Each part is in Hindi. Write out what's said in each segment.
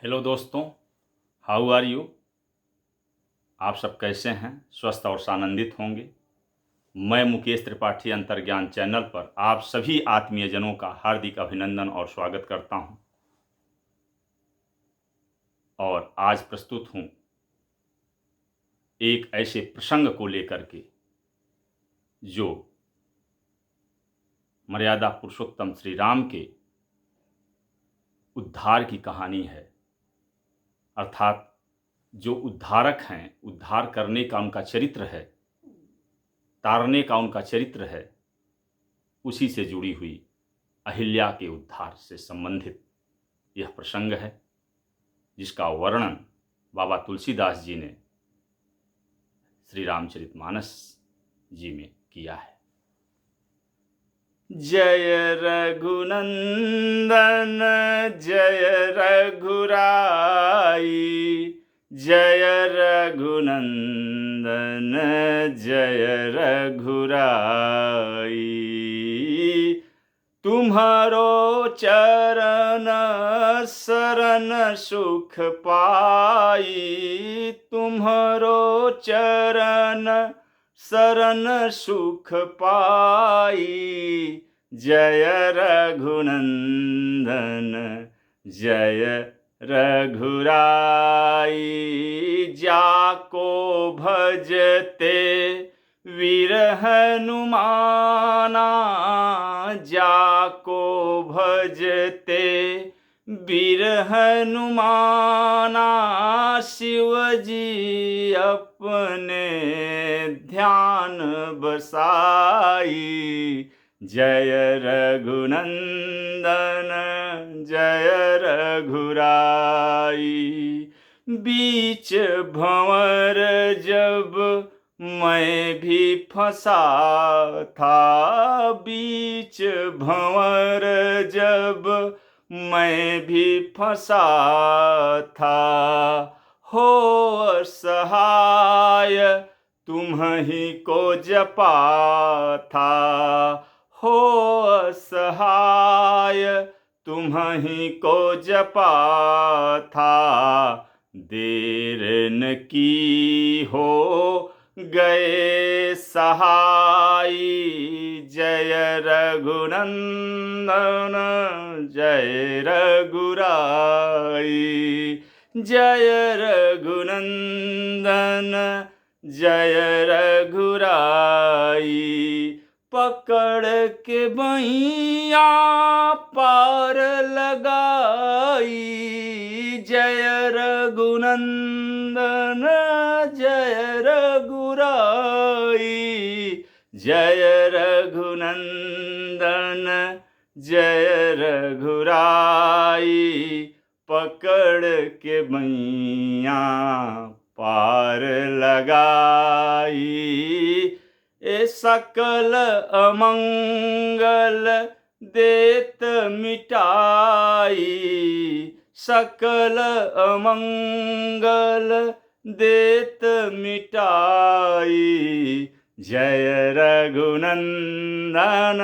हेलो दोस्तों, हाउ आर यू। आप सब कैसे हैं? स्वस्थ और आनंदित होंगे। मैं मुकेश त्रिपाठी अंतर्ज्ञान चैनल पर आप सभी आत्मीय जनों का हार्दिक अभिनंदन और स्वागत करता हूं। और आज प्रस्तुत हूं एक ऐसे प्रसंग को लेकर के जो मर्यादा पुरुषोत्तम श्री राम के उद्धार की कहानी है। अर्थात जो उद्धारक हैं, उद्धार करने का उनका चरित्र है, तारने का उनका चरित्र है, उसी से जुड़ी हुई अहिल्या के उद्धार से संबंधित यह प्रसंग है, जिसका वर्णन बाबा तुलसीदास जी ने श्री रामचरितमानस जी में किया है। जय रघुनंदन जय रघुराई, जय रघुनंदन जय रघुराई। तुम्हारो चरण शरण सुख पाई, तुम्हारो चरण शरण सुख पाई। जय रघुनंदन जय रघुराई। जाको भजते वीर हनुमाना, जाको भजते वीर हनुमाना। शिवजी अपने ध्यान बसाई। जय रघुनंदन जय रघुराई। बीच भंवर जब मैं भी फंसा था, बीच भंवर जब मैं भी फंसा था। हो सहाय तुम्हीं को जपा था, हो सहाय तुम्हीं को जपा था। देर न की हो गए सहाई। जय रघुनंदन जय रघुराई, जय रघुनंदन जय रघुराई। पकड़ के बैया पार लगाई। जय रघुनंदन जय रघुराई, जय रघुनंदन जय रघुराई। पकड़ के बैया पार लगाई। ए सकल अमंगल देत मिटाई, सकल अमंगल देत मिटाई। जय रघुनंदन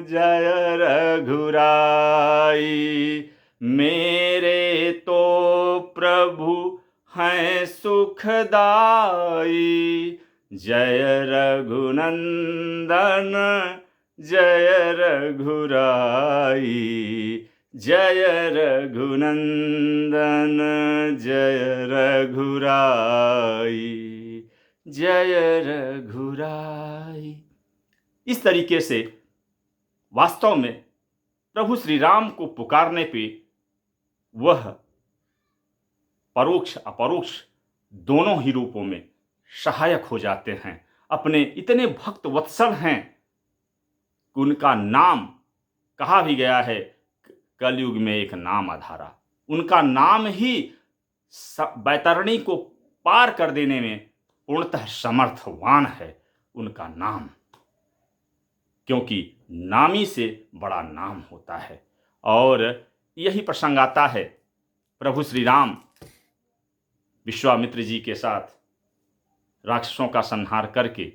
जय रघुराई। मेरे तो प्रभु हैं सुखदाई। जय रघुनंदन जय रघुराई, जय रघुनंदन जय रघुराई, जय रघुराई। इस तरीके से वास्तव में प्रभु श्री राम को पुकारने पे वह परोक्ष अपरोक्ष दोनों ही रूपों में सहायक हो जाते हैं। अपने इतने भक्त वत्सल हैं कि उनका नाम कहा भी गया है, कलयुग में एक नाम आधारा। उनका नाम ही बैतरणी को पार कर देने में पूर्णतः समर्थवान है, उनका नाम। क्योंकि नामी से बड़ा नाम होता है। और यही प्रसंग आता है, प्रभु श्री राम विश्वामित्र जी के साथ राक्षसों का संहार करके,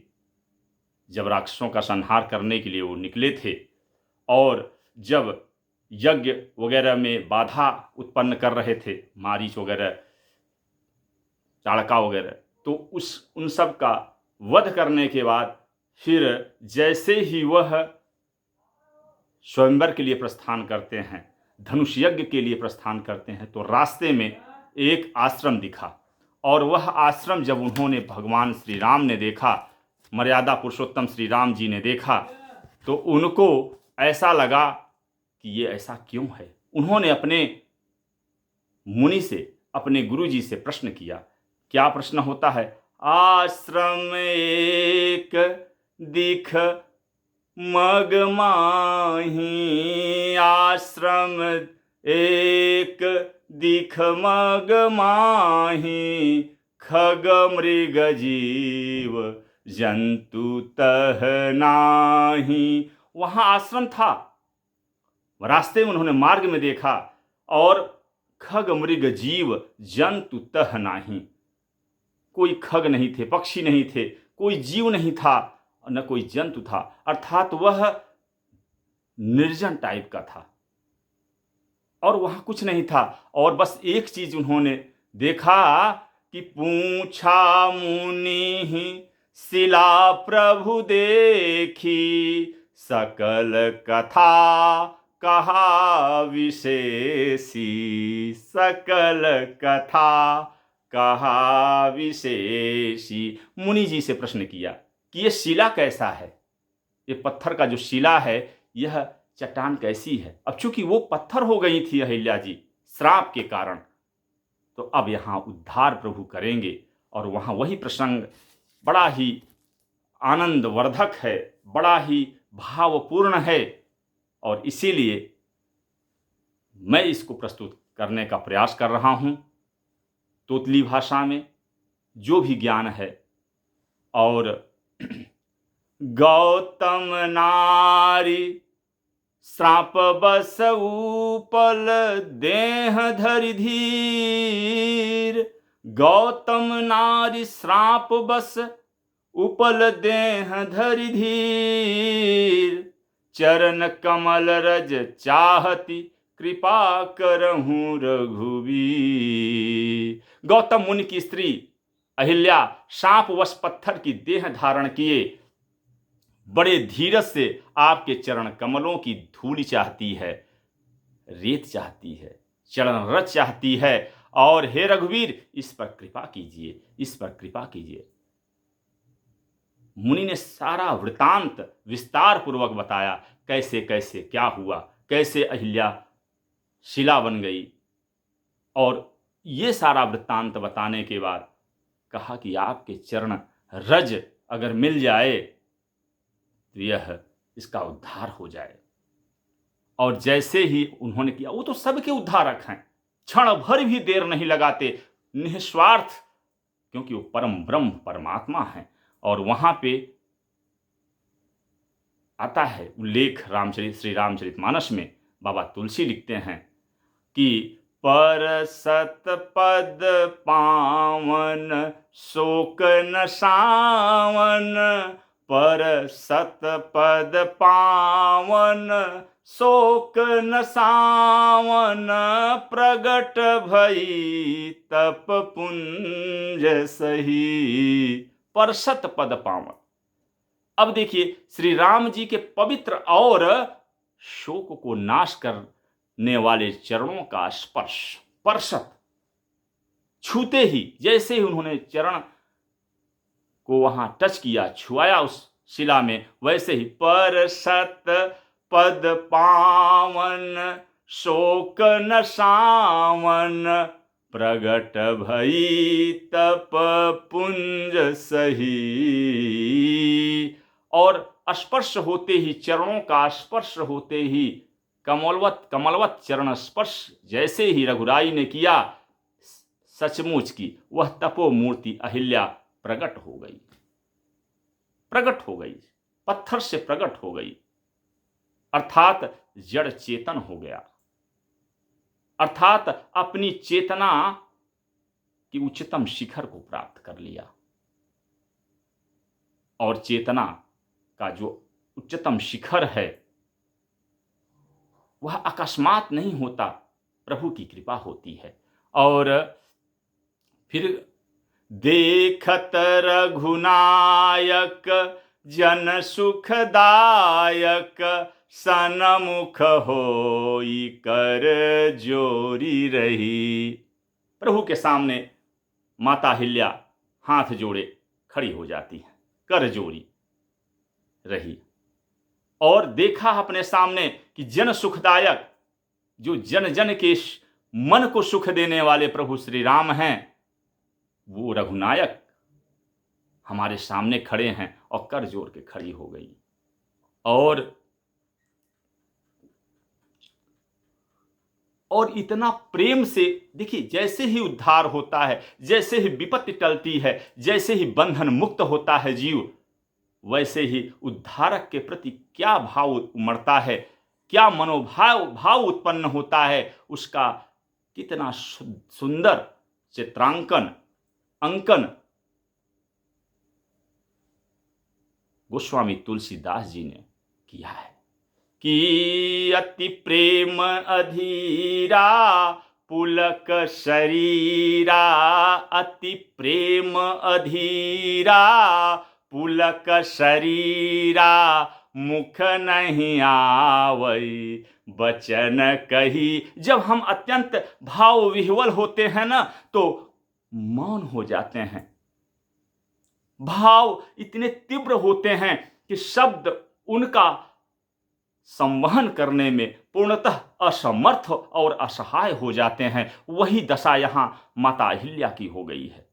जब राक्षसों का संहार करने के लिए वो निकले थे और जब यज्ञ वगैरह में बाधा उत्पन्न कर रहे थे, मारीच वगैरह, चाणका वगैरह। तो उन सब का वध करने के बाद फिर जैसे ही वह स्वयंवर के लिए प्रस्थान करते हैं, धनुष यज्ञ के लिए प्रस्थान करते हैं, तो रास्ते में एक आश्रम दिखा। और वह आश्रम जब उन्होंने भगवान श्री राम ने देखा, मर्यादा पुरुषोत्तम श्री राम जी ने देखा, तो उनको ऐसा लगा कि ये ऐसा क्यों है। उन्होंने अपने मुनि से, अपने गुरु जी से प्रश्न किया। क्या प्रश्न होता है? आश्रम एक दिख मग माही, आश्रम एक दिख मग माही, खग मृग जीव जंतु तह नाही। वहां आश्रम था, रास्ते में उन्होंने मार्ग में देखा, और खग मृग जीव जंतु तह नाही, कोई खग नहीं थे, पक्षी नहीं थे, कोई जीव नहीं था, न कोई जंतु था। अर्थात वह निर्जन टाइप का था और वहां कुछ नहीं था। और बस एक चीज उन्होंने देखा कि पूछा मुनि शिला प्रभु देखी, सकल कथा कहा विशेषी, सकल कथा कहा विशेषी। मुनि जी से प्रश्न किया कि ये शिला कैसा है, ये पत्थर का जो शिला है, यह चट्टान कैसी है। अब चूंकि वो पत्थर हो गई थी अहिल्या जी श्राप के कारण, तो अब यहाँ उद्धार प्रभु करेंगे। और वहाँ वही प्रसंग बड़ा ही आनंदवर्धक है, बड़ा ही भावपूर्ण है, और इसीलिए मैं इसको प्रस्तुत करने का प्रयास कर रहा हूँ तोतली भाषा में, जो भी ज्ञान है। और गौतम नारी श्राप बस उपल देह धरि धीर, गौतम नारी श्राप बस उपल देह धरि धीर, चरण कमल रज चाहती कृपा करहूं रघुवीर। गौतम मुनि की स्त्री अहिल्या सांप वश पत्थर की देह धारण किए बड़े धीरज से आपके चरण कमलों की धूलि चाहती है, रेत चाहती है, चरण रज चाहती है। और हे रघुवीर, इस पर कृपा कीजिए, इस पर कृपा कीजिए। मुनि ने सारा वृतांत विस्तार पूर्वक बताया, कैसे कैसे क्या हुआ, कैसे अहिल्या शिला बन गई। और ये सारा वृत्तांत बताने के बाद कहा कि आपके चरण रज अगर मिल जाए तो यह इसका उद्धार हो जाए। और जैसे ही उन्होंने किया, वो तो सबके उद्धारक हैं, क्षण भर भी देर नहीं लगाते, निस्वार्थ, क्योंकि वो परम ब्रह्म परमात्मा है। और वहां पे आता है उल्लेख श्री रामचरितमानस में, बाबा तुलसी लिखते हैं कि पर सत पद पावन शोक न सावन, पर सत पद पावन शोक न सावन, प्रगट भई तप पुंज सही। पर सत पद पावन। अब देखिए, श्री राम जी के पवित्र और शोक को नाश करने वाले चरणों का स्पर्श, परसत, छूते ही, जैसे ही उन्होंने चरण को वहां टच किया, छुआया उस शिला में, वैसे ही परसत पद पावन शोक न सावन, प्रगट भई तप पुंज सही। और स्पर्श होते ही, चरणों का स्पर्श होते ही, कमलवत चरण स्पर्श जैसे ही रघुराई ने किया, सचमुच की वह तपो मूर्ति अहिल्या प्रकट हो गई, प्रकट हो गई, पत्थर से प्रकट हो गई। अर्थात जड़ चेतन हो गया, अर्थात अपनी चेतना की उच्चतम शिखर को प्राप्त कर लिया। और चेतना का जो उच्चतम शिखर है वह अकस्मात नहीं होता, प्रभु की कृपा होती है। और फिर देखत रघुनायक जन सुखदायक सनमुख होई कर जोरी रही। प्रभु के सामने माता अहिल्या हाथ जोड़े खड़ी हो जाती है, कर जोरी रही, और देखा अपने सामने कि जन सुखदायक, जो जन जन के मन को सुख देने वाले प्रभु श्री राम हैं, वो रघुनायक हमारे सामने खड़े हैं, और कर जोड़ के खड़ी हो गई। और इतना प्रेम से देखिए, जैसे ही उद्धार होता है, जैसे ही विपत्ति टलती है, जैसे ही बंधन मुक्त होता है जीव, वैसे ही उद्धारक के प्रति क्या भाव उमड़ता है, क्या भाव उत्पन्न होता है, उसका कितना सुंदर चित्रांकन अंकन गोस्वामी तुलसीदास जी ने किया है कि अति प्रेम अधीरा पुलक शरीरा, अति प्रेम अधीरा पुलक शरीरा, मुख नहीं आवई बचन कही। जब हम अत्यंत भाव विह्वल होते हैं ना, तो मौन हो जाते हैं। भाव इतने तीव्र होते हैं कि शब्द उनका संवहन करने में पूर्णतः असमर्थ और असहाय हो जाते हैं। वही दशा यहां माता अहिल्या की हो गई है।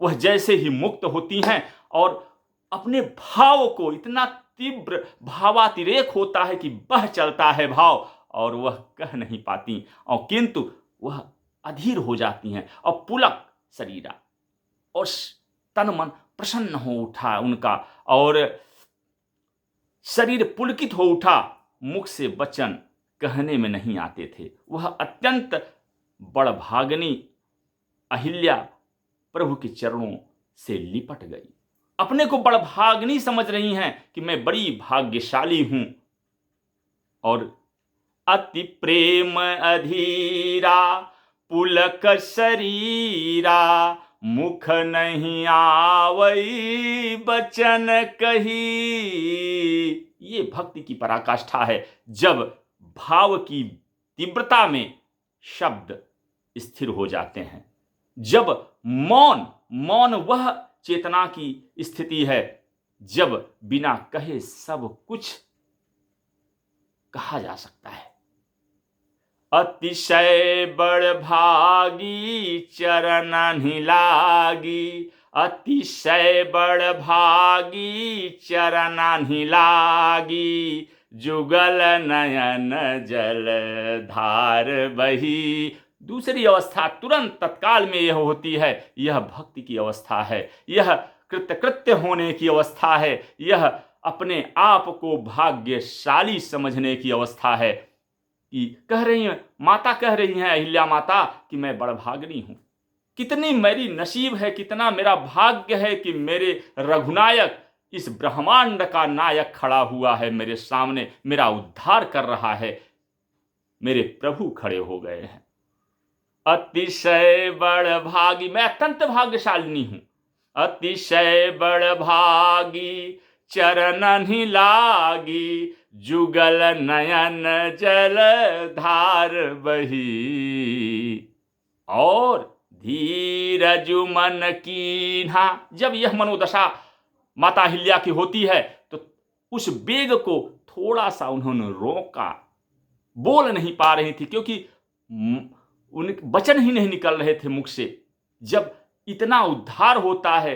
वह जैसे ही मुक्त होती हैं और अपने भाव को, इतना तीव्र भावातिरेक होता है कि बह चलता है भाव, और वह कह नहीं पाती, और किंतु वह अधीर हो जाती हैं, और पुलक शरीरा, और तन मन प्रसन्न हो उठा उनका, और शरीर पुलकित हो उठा, मुख से वचन कहने में नहीं आते थे। वह अत्यंत बड़भागनी अहिल्या प्रभु के चरणों से लिपट गई। अपने को बड़भागनी समझ रही हैं कि मैं बड़ी भाग्यशाली हूं, और अति प्रेम अधीरा पुलक शरीरा, मुख नहीं आवई बचन कही। ये भक्ति की पराकाष्ठा है, जब भाव की तीव्रता में शब्द स्थिर हो जाते हैं, जब मौन वह चेतना की स्थिति है, जब बिना कहे सब कुछ कहा जा सकता है। अतिशय बड़ भागी चरण लागी, अतिशय बड़ भागी चरण लागी, जुगल नयन जल धार बही। दूसरी अवस्था तुरंत तत्काल में यह होती है, यह भक्ति की अवस्था है, यह कृतकृत्य होने की अवस्था है, यह अपने आप को भाग्यशाली समझने की अवस्था है। कि कह रही हैं, माता कह रही हैं अहिल्या माता कि मैं बड़भागिनी हूं, कितनी मेरी नसीब है, कितना मेरा भाग्य है कि मेरे रघुनायक, इस ब्रह्मांड का नायक खड़ा हुआ है मेरे सामने, मेरा उद्धार कर रहा है, मेरे प्रभु खड़े हो गए हैं। अतिशय बड़ भागी, मैं अत्यंत भाग्यशालिनी हूं। अतिशय बड़ भागी चरण लागी, जुगल नयन जल धार बही। और धीरज मन कीन्हा, जब यह मनोदशा माता अहिल्या की होती है, तो उस वेग को थोड़ा सा उन्होंने रोका। बोल नहीं पा रही थी, क्योंकि उनके वचन ही नहीं निकल रहे थे मुख से। जब इतना उद्धार होता है,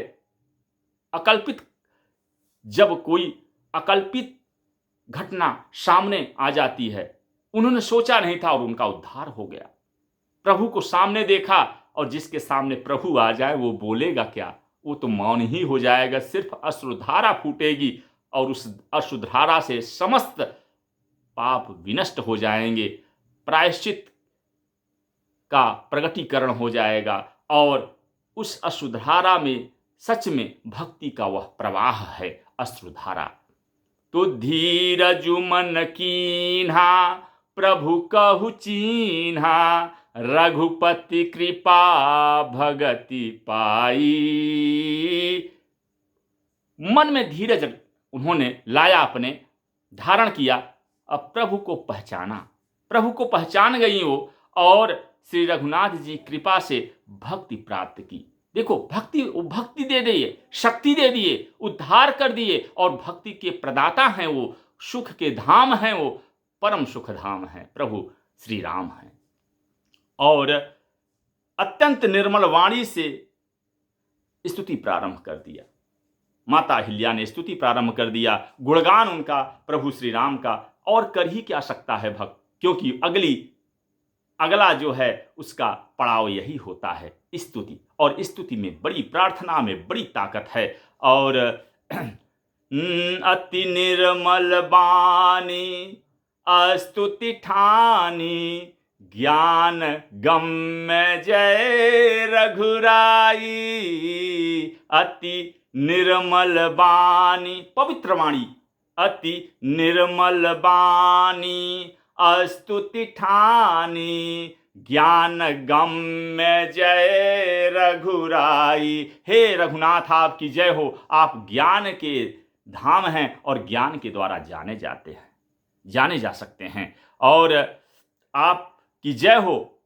जब कोई अकल्पित घटना सामने आ जाती है, उन्होंने सोचा नहीं था और उनका उद्धार हो गया। प्रभु को सामने देखा, और जिसके सामने प्रभु आ जाए वो बोलेगा क्या? वो तो मौन ही हो जाएगा, सिर्फ अश्रुधारा फूटेगी, और उस अश्रुधारा से समस्त पाप विनष्ट हो जाएंगे, प्रायश्चित का प्रगटीकरण हो जाएगा, और उस अश्रुधारा में सच में भक्ति का वह प्रवाह है, अश्रुधारा। तो धीरज मन कीन्हा प्रभु कहु चीन्हा, रघुपति कृपा भगति पाई। मन में धीरज उन्होंने लाया, अपने धारण किया। अब प्रभु को पहचाना, प्रभु को पहचान गई वो, और श्री रघुनाथ जी कृपा से भक्ति प्राप्त की। देखो भक्ति दे दिए, शक्ति दे दिए, उद्धार कर दिए, और भक्ति के प्रदाता हैं वो, सुख के धाम हैं वो, परम सुख धाम है, प्रभु श्री राम हैं। और अत्यंत निर्मल वाणी से स्तुति प्रारंभ कर दिया। माता अहिल्या ने स्तुति प्रारंभ कर दिया, गुणगान उनका प्रभु श्री राम का, और कर ही क्या सकता है भक्त, क्योंकि अगला जो है उसका पड़ाव यही होता है, स्तुति। और स्तुति में बड़ी, प्रार्थना में बड़ी ताकत है। और अति निर्मल बानी स्तुति ठानी, ज्ञान गम्य जय रघुराई। अति निर्मल बानी, पवित्र वाणी, अति निर्मल बानी स्तुति ठानी, ज्ञान गम्य जय रघुराई। हे रघुनाथ आपकी जय हो, आप ज्ञान के धाम हैं और ज्ञान के द्वारा जाने जा सकते हैं, और आपकी जय हो,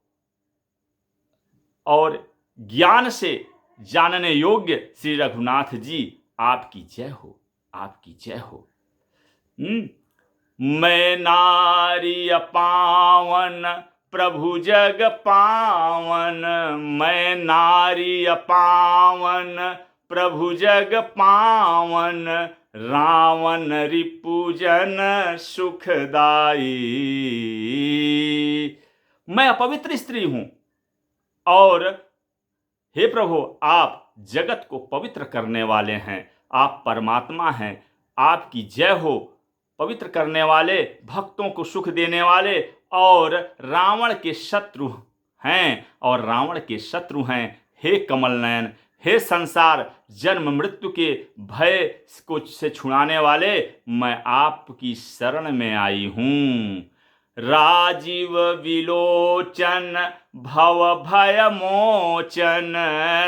और ज्ञान से जानने योग्य श्री रघुनाथ जी आपकी जय हो, आपकी जय हो। मैं नारी पावन प्रभु जग पावन, मैं नारी पावन प्रभु जग पावन, रावण रिपुजन सुखदाई। मैं अपवित्र स्त्री हूं, और हे प्रभु आप जगत को पवित्र करने वाले हैं, आप परमात्मा हैं, आपकी जय हो। पवित्र करने वाले, भक्तों को सुख देने वाले, और रावण के शत्रु हैं, और रावण के शत्रु हैं हे कमल नयन, हे संसार जन्म मृत्यु के भय को से छुड़ाने वाले, मैं आपकी शरण में आई हूँ। राजीव विलोचन भव भय मोचन,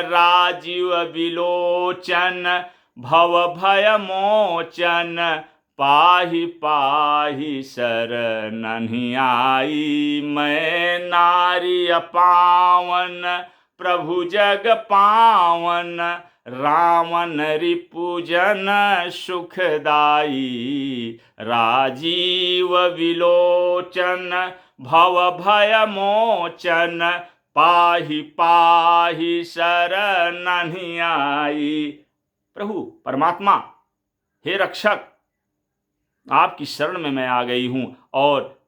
राजीव विलोचन भव भय मोचन, पाहि पाहि शरण आई। मैं नारी पावन प्रभु जग पावन, रावण रिपुजन सुखदाई। राजीव विलोचन भव भय मोचन, पाहि पाहि शरण आई। प्रभु परमात्मा, हे रक्षक, आपकी शरण में मैं आ गई हूं, और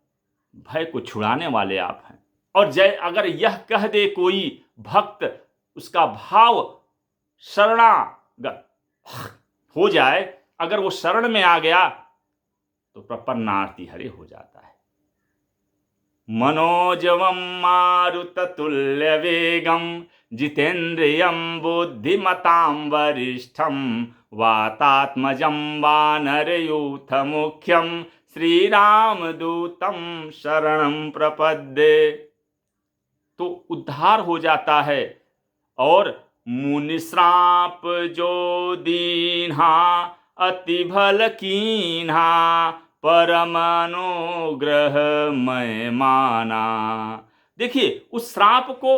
भय को छुड़ाने वाले आप हैं। और जय अगर यह कह दे कोई भक्त, उसका भाव शरणागत हो जाए, अगर वो शरण में आ गया तो प्रपन्नार्ति हरे हो जाता है। मनोजवम मारुततुल्य वेगम, जितेन्द्रियं बुद्धिमतां वरिष्ठं, वातात्मजं वानरयूथ मुख्यं, श्रीरामदूतं शरणं प्रपद्ये। तो उद्धार हो जाता है। और मुनिश्राप जो दीन्हा, अति भल कीन्हा, परम अनुग्रह मैं माना। देखिए, उस श्राप को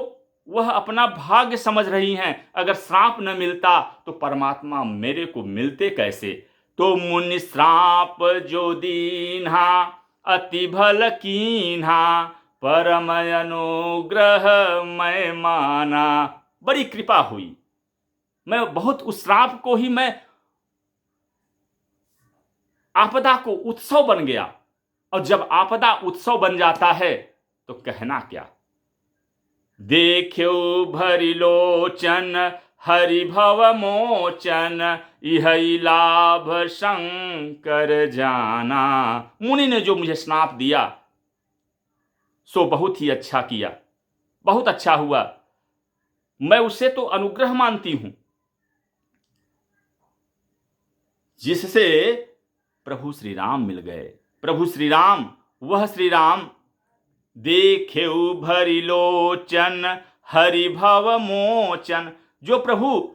वह अपना भाग्य समझ रही हैं। अगर श्राप न मिलता तो परमात्मा मेरे को मिलते कैसे। तो मुनि श्राप जो दीन्हा, अति भल कीन्हा, परम अनुग्रह मैं माना। बड़ी कृपा हुई, मैं बहुत उस श्राप को ही, मैं आपदा को उत्सव बन गया। और जब आपदा उत्सव बन जाता है तो कहना क्या। देख्यो भरि लोचन हरि भव मोचन, इहै लाभ शंकर जाना। मुनि ने जो मुझे श्राप दिया सो बहुत ही अच्छा किया, बहुत अच्छा हुआ। मैं उसे तो अनुग्रह मानती हूं, जिससे प्रभु श्री राम मिल गए। प्रभु श्री राम, वह श्री राम देखेउ भरी लोचन हरि भव मोचन। जो प्रभु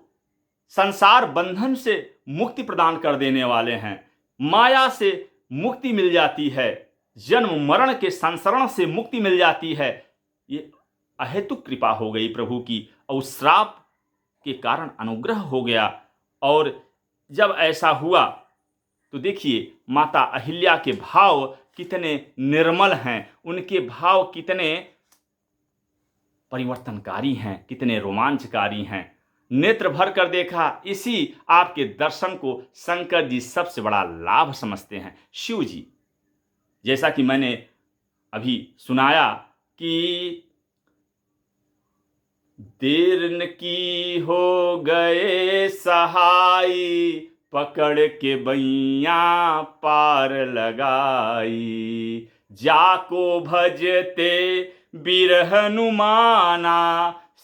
संसार बंधन से मुक्ति प्रदान कर देने वाले हैं, माया से मुक्ति मिल जाती है, जन्म मरण के संसरण से मुक्ति मिल जाती है। ये अहेतुक कृपा हो गई प्रभु की, और श्राप के कारण अनुग्रह हो गया। और जब ऐसा हुआ तो देखिए माता अहिल्या के भाव कितने निर्मल हैं, उनके भाव कितने परिवर्तनकारी हैं, कितने रोमांचकारी हैं। नेत्र भर कर देखा, इसी आपके दर्शन को शंकर जी सबसे बड़ा लाभ समझते हैं। शिव जी, जैसा कि मैंने अभी सुनाया कि देर न की हो गए सहाई, पकड़ के बैया पार लगाई। जाको भजते बीर हनुमाना,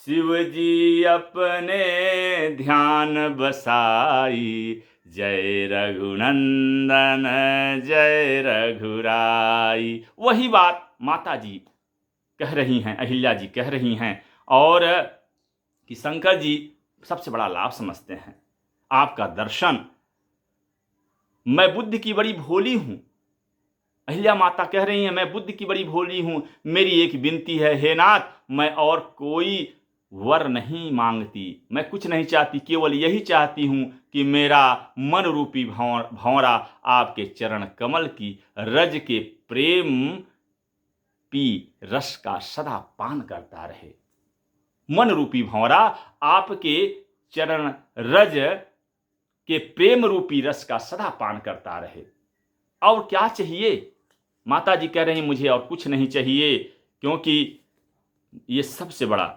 शिव जी अपने ध्यान बसाई। जय रघुनंदन जय रघुराई। वही बात माता जी कह रही हैं, अहिल्या जी कह रही हैं, और कि शंकर जी सबसे बड़ा लाभ समझते हैं आपका दर्शन। मैं बुद्धि की बड़ी भोली हूं, अहिल्या माता कह रही हैं, मैं बुद्धि की बड़ी भोली हूं, मेरी एक विनती है हे नाथ, मैं और कोई वर नहीं मांगती, मैं कुछ नहीं चाहती, केवल यही चाहती हूं कि मेरा मन रूपी भंवरा आपके चरण कमल की रज के प्रेम पी रस का सदा पान करता रहे। मन रूपी भंवरा आपके चरण रज के प्रेम रूपी रस का सदा पान करता रहे। और क्या चाहिए? माता जी कह रही मुझे और कुछ नहीं चाहिए, क्योंकि ये सबसे बड़ा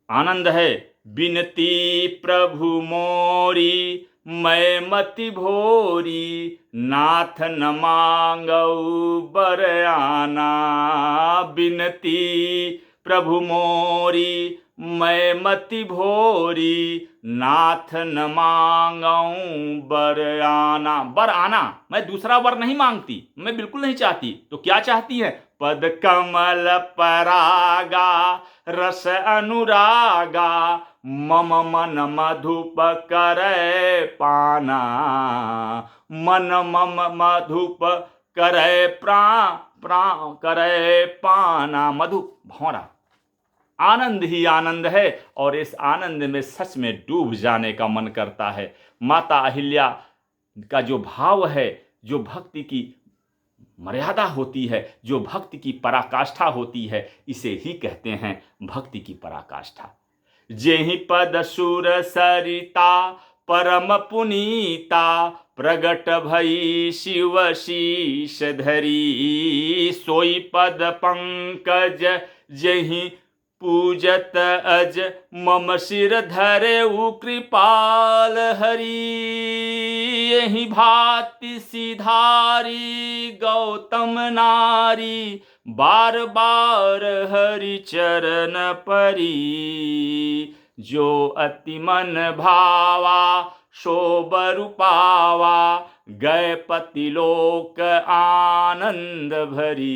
आनंद है। बिनती प्रभु मोरी मैं मति भोरी, नाथ न मांगऊ बर आना। बिनती प्रभु मोरी मैं मति भोरी, नाथ न मांगऊ बर आना। बर आना, मैं दूसरा वर नहीं मांगती, मैं बिल्कुल नहीं चाहती। तो क्या चाहती है? पद कमल परागा रस अनुरागा, मम मन मधुप करे पाना। मन मम मधुप करे प्राण करे पाना। मधु भौरा आनंद ही आनंद है, और इस आनंद में सच में डूब जाने का मन करता है। माता अहिल्या का जो भाव है, जो भक्ति की मर्यादा होती है, जो भक्ति की पराकाष्ठा होती है, इसे ही कहते हैं भक्ति की पराकाष्ठा। जेहि पद सुर सरिता परम पुनीता, प्रगट भई शिव शीश धरी। सोई पद पंकज जेहि पूजत अज, मम सिर धरे उ कृपाल हरि। यही भांति सिधारी गौतम नारी, बार बार हरि चरण परी। जो अति मन भावा शोभरु पावा, गए पति लोक आनंद भरी।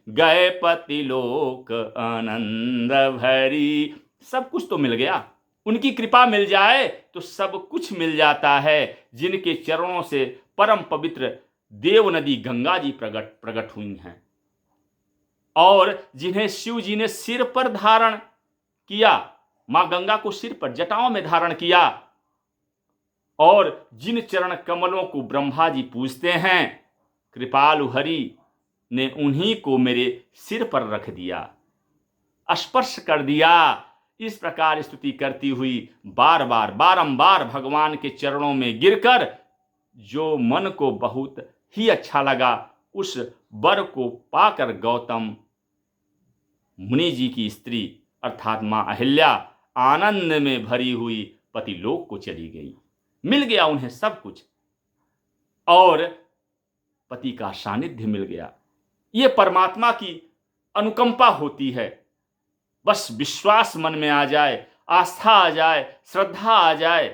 गए पति लोक आनंद भरी। सब कुछ तो मिल गया, उनकी कृपा मिल जाए तो सब कुछ मिल जाता है। जिनके चरणों से परम पवित्र देव नदी गंगा जी प्रकट हुई हैं, और जिन्हें शिव जी ने सिर पर धारण किया, मां गंगा को सिर पर जटाओं में धारण किया, और जिन चरण कमलों को ब्रह्मा जी पूजते हैं, कृपालु हरि ने उन्हीं को मेरे सिर पर रख दिया, स्पर्श कर दिया। इस प्रकार स्तुति करती हुई बारंबार भगवान के चरणों में गिरकर जो मन को बहुत ही अच्छा लगा, उस वर को पाकर गौतम मुनि जी की स्त्री अर्थात मां अहिल्या आनंद में भरी हुई पतिलोक को चली गई। मिल गया उन्हें सब कुछ, और पति का सानिध्य मिल गया। ये परमात्मा की अनुकंपा होती है। बस विश्वास मन में आ जाए, आस्था आ जाए, श्रद्धा आ जाए,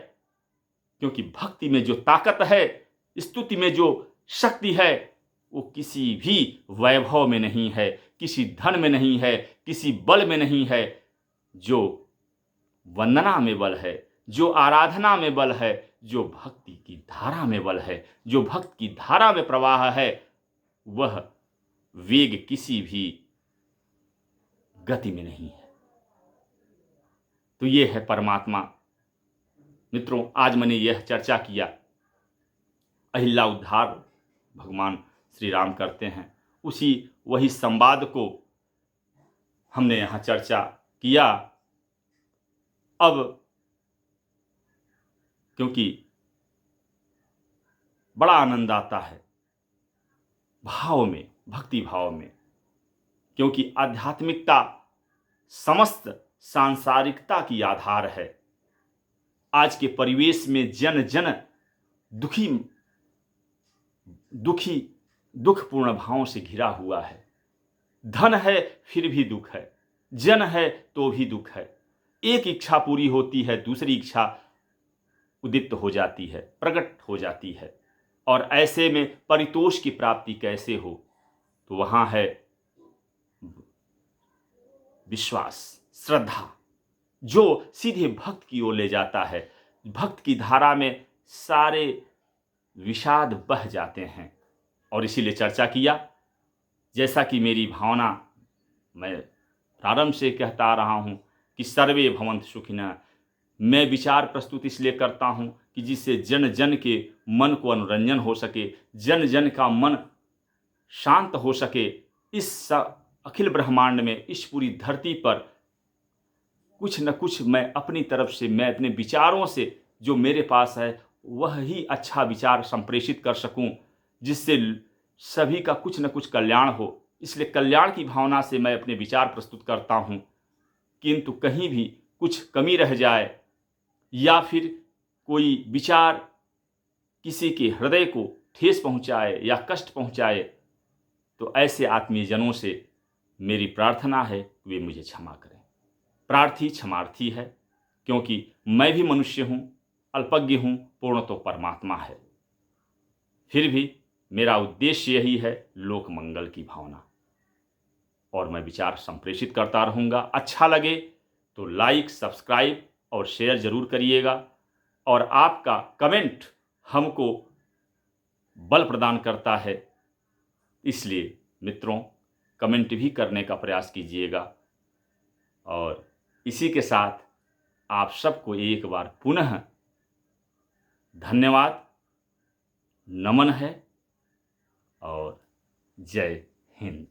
क्योंकि भक्ति में जो ताकत है, स्तुति में जो शक्ति है, वो किसी भी वैभव में नहीं है, किसी धन में नहीं है, किसी बल में नहीं है। जो वंदना में बल है, जो आराधना में बल है, जो भक्ति की धारा में बल है, जो भक्त की धारा में प्रवाह है, वह वेग किसी भी गति में नहीं है। तो ये है परमात्मा। मित्रों, आज मैंने यह चर्चा किया, अहिल्या उद्धार भगवान श्री राम करते हैं, वही संवाद को हमने यहाँ चर्चा किया। अब क्योंकि बड़ा आनंद आता है भाव में, भक्ति भाव में, क्योंकि आध्यात्मिकता समस्त सांसारिकता की आधार है। आज के परिवेश में जन जन दुखपूर्ण भावों से घिरा हुआ है। धन है फिर भी दुख है, जन है तो भी दुख है। एक इच्छा पूरी होती है, दूसरी इच्छा उदित हो जाती है, प्रकट हो जाती है, और ऐसे में परितोष की प्राप्ति कैसे हो? तो वहां है विश्वास, श्रद्धा, जो सीधे भक्त की ओर ले जाता है। भक्त की धारा में सारे विषाद बह जाते हैं। और इसीलिए चर्चा किया, जैसा कि मेरी भावना, मैं प्रारंभ से कहता आ रहा हूं कि सर्वे भवन्तु सुखिनः। मैं विचार प्रस्तुत इसलिए करता हूं कि जिससे जन जन के मन को अनुरंजन हो सके, जन जन का मन शांत हो सके। इस अखिल ब्रह्मांड में, इस पूरी धरती पर कुछ न कुछ मैं अपनी तरफ से, मैं अपने विचारों से जो मेरे पास है वह ही अच्छा विचार संप्रेषित कर सकूं, जिससे सभी का कुछ न कुछ कल्याण हो। इसलिए कल्याण की भावना से मैं अपने विचार प्रस्तुत करता हूं। किंतु कहीं भी कुछ कमी रह जाए या फिर कोई विचार किसी के हृदय को ठेस पहुंचाए या कष्ट पहुंचाए, तो ऐसे आत्मीय जनों से मेरी प्रार्थना है कि वे मुझे क्षमा करें। प्रार्थी क्षमार्थी है, क्योंकि मैं भी मनुष्य हूं, अल्पज्ञ हूं, पूर्ण तो परमात्मा है। फिर भी मेरा उद्देश्य यही है, लोक मंगल की भावना, और मैं विचार संप्रेषित करता रहूंगा। अच्छा लगे तो लाइक, सब्सक्राइब और शेयर जरूर करिएगा, और आपका कमेंट हमको बल प्रदान करता है। इसलिए मित्रों, कमेंट भी करने का प्रयास कीजिएगा। और इसी के साथ आप सबको एक बार पुनः धन्यवाद, नमन है, और जय हिंद।